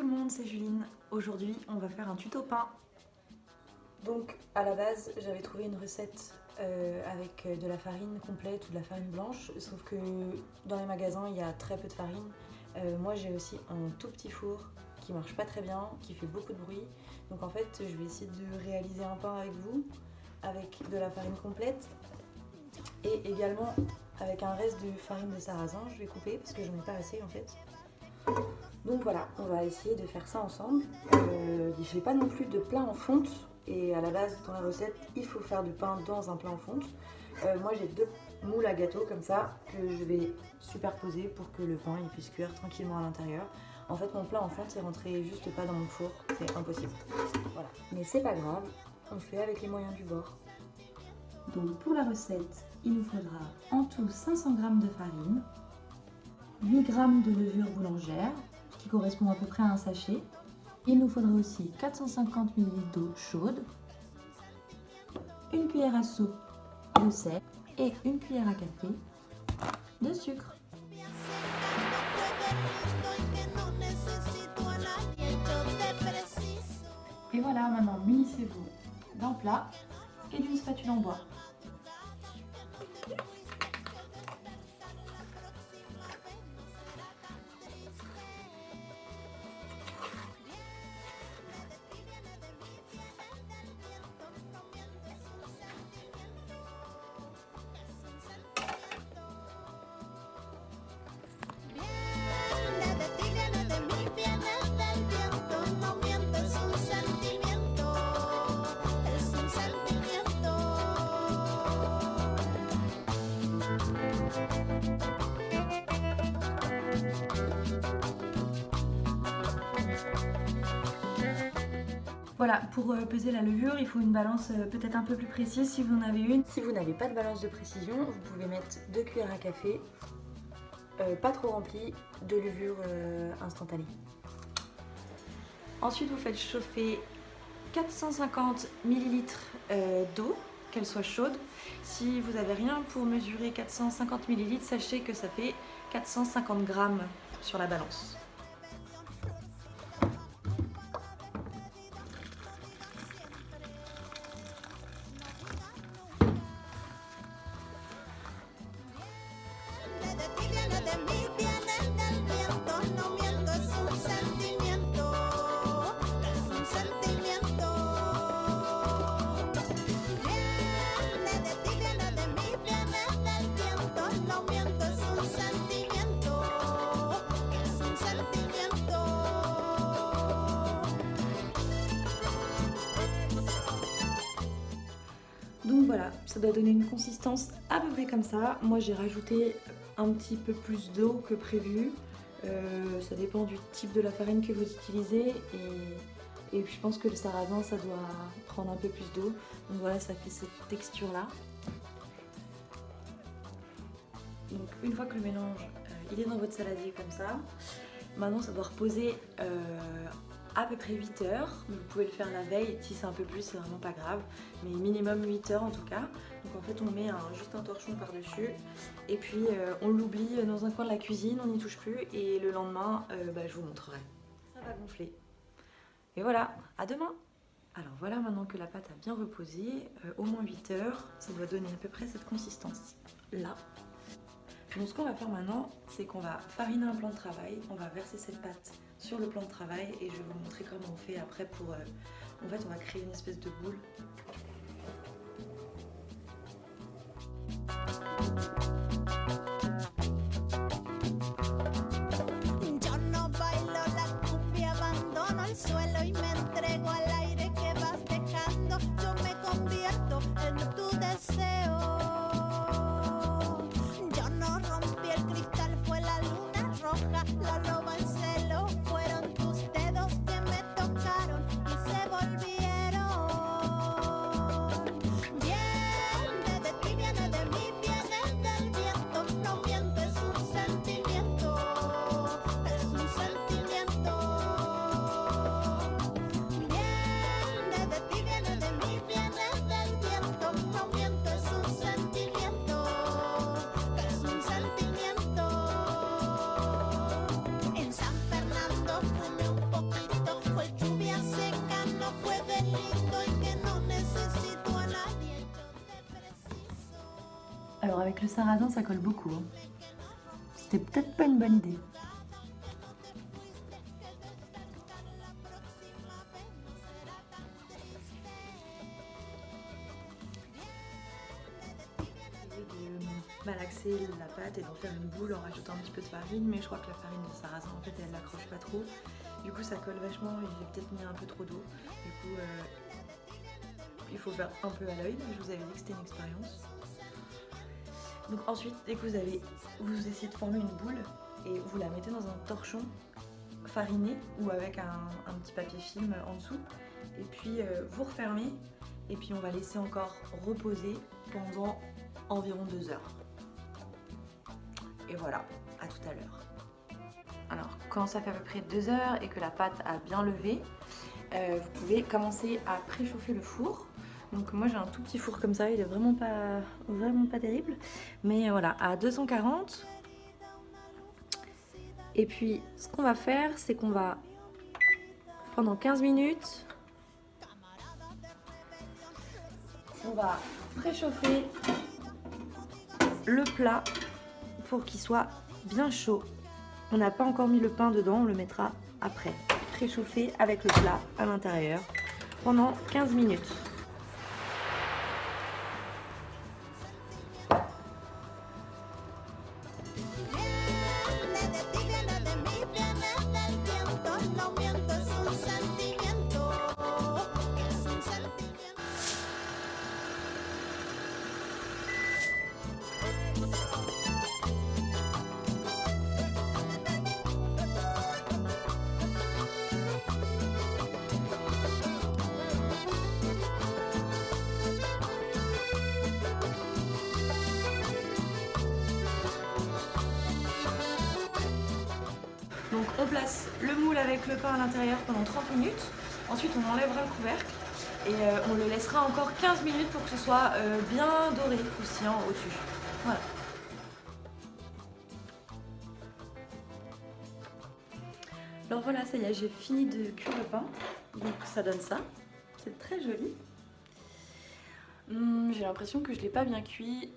tout le monde, c'est Juline. Aujourd'hui, on va faire un tuto pain. Donc, à la base, j'avais trouvé une recette avec de la farine complète ou de la farine blanche, sauf que dans les magasins, il y a très peu de farine. Moi, j'ai aussi un tout petit four qui marche pas très bien, qui fait beaucoup de bruit. Donc en fait, je vais essayer de réaliser un pain avec vous, avec de la farine complète et également avec un reste de farine de sarrasin. Je vais couper parce que j'en ai pas assez en fait. Donc voilà, on va essayer de faire ça ensemble. Je fais pas non plus de plat en fonte. Et à la base, dans la recette, il faut faire du pain dans un plat en fonte. Moi, j'ai 2 moules à gâteau comme ça que je vais superposer pour que le pain il puisse cuire tranquillement à l'intérieur. En fait, mon plat en fonte, il rentrait juste pas dans mon four, c'est impossible. Voilà. Mais c'est pas grave, on fait avec les moyens du bord. Donc pour la recette, il nous faudra en tout 500 g de farine, 8 g de levure boulangère, qui correspond à peu près à un sachet. Il nous faudra aussi 450 ml d'eau chaude, une cuillère à soupe de sel et une cuillère à café de sucre. Et voilà, maintenant munissez-vous d'un plat et d'une spatule en bois. Voilà, pour peser la levure, il faut une balance peut-être un peu plus précise si vous en avez une. Si vous n'avez pas de balance de précision, vous pouvez mettre 2 cuillères à café, pas trop remplie, de levure instantanée. Ensuite, vous faites chauffer 450 ml d'eau, qu'elle soit chaude. Si vous n'avez rien pour mesurer 450 ml, sachez que ça fait 450 g sur la balance. Donc voilà, ça doit donner une consistance à peu près comme ça. Moi j'ai rajouté un petit peu plus d'eau que prévu. Ça dépend du type de la farine que vous utilisez et je pense que le sarrasin ça doit prendre un peu plus d'eau. Donc voilà, ça fait cette texture là. Donc une fois que le mélange il est dans votre saladier comme ça, maintenant ça doit reposer à peu près 8 heures. Vous pouvez le faire la veille, si c'est un peu plus c'est vraiment pas grave, mais minimum 8 heures en tout cas. Donc en fait on met juste un torchon par dessus et puis on l'oublie dans un coin de la cuisine, on n'y touche plus et le lendemain je vous montrerai. Ça va gonfler. Et voilà, à demain. Alors voilà, maintenant que la pâte a bien reposé, au moins 8 heures, ça doit donner à peu près cette consistance là. Donc ce qu'on va faire maintenant, c'est qu'on va fariner un plan de travail, on va verser cette pâte sur le plan de travail et je vais vous montrer comment on fait après pour... en fait on va créer une espèce de boule. avec le sarrasin, ça colle beaucoup. Hein. C'était peut-être pas une bonne idée. Malaxer la pâte et d'en faire une boule en rajoutant un petit peu de farine, mais je crois que la farine de sarrasin en fait elle n'accroche pas trop, du coup ça colle vachement et j'ai peut-être mis un peu trop d'eau, du coup il faut faire un peu à l'œil, je vous avais dit que c'était une expérience. Donc ensuite dès que vous essayez de former une boule et vous la mettez dans un torchon fariné ou avec un petit papier film en dessous, et puis vous refermez et puis on va laisser encore reposer pendant environ 2 heures. Et voilà, à tout à l'heure. Alors, quand ça fait à peu près 2 heures et que la pâte a bien levé, vous pouvez commencer à préchauffer le four. Donc moi j'ai un tout petit four comme ça, il est vraiment pas terrible. Mais voilà, à 240. Et puis, ce qu'on va faire, c'est qu'on va, pendant 15 minutes, on va préchauffer le plat pour qu'il soit bien chaud. On n'a pas encore mis le pain dedans, on le mettra après. Préchauffer avec le plat à l'intérieur pendant 15 minutes. Donc on place le moule avec le pain à l'intérieur pendant 30 minutes. Ensuite on enlèvera le couvercle et on le laissera encore 15 minutes pour que ce soit bien doré, croustillant au-dessus. Voilà. Alors voilà, ça y est, j'ai fini de cuire le pain. Donc ça donne ça. C'est très joli. J'ai l'impression que je ne l'ai pas bien cuit.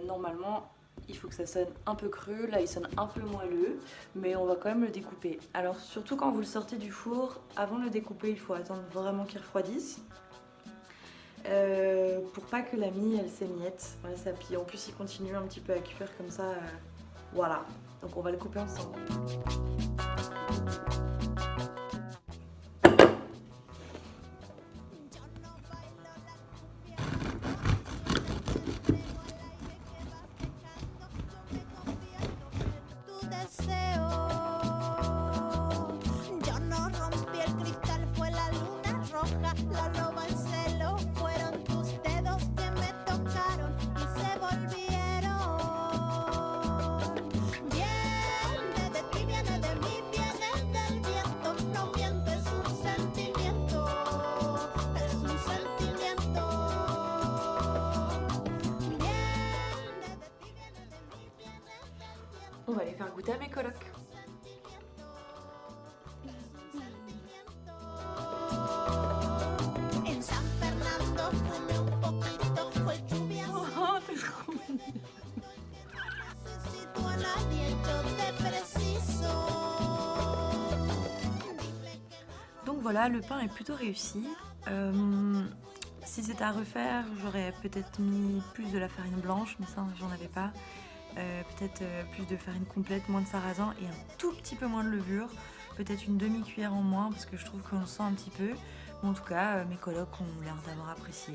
Normalement, il faut que ça sonne un peu creux. Là, il sonne un peu moelleux, mais on va quand même le découper. Alors, surtout quand vous le sortez du four, avant de le découper, il faut attendre vraiment qu'il refroidisse. Pour pas que la mie, elle s'émiette. Ouais, ça plie. En plus, il continue un petit peu à cuire comme ça. Voilà. Donc, on va le couper ensemble. On va les faire goûter à mes colocs. Oh, t'es trop mignon. Donc voilà, le pain est plutôt réussi. Si c'était à refaire, j'aurais peut-être mis plus de la farine blanche, mais ça j'en avais pas. Peut-être plus de farine complète, moins de sarrasin et un tout petit peu moins de levure, peut-être une demi-cuillère en moins parce que je trouve qu'on le sent un petit peu, mais en tout cas mes colocs ont l'air d'avoir apprécié.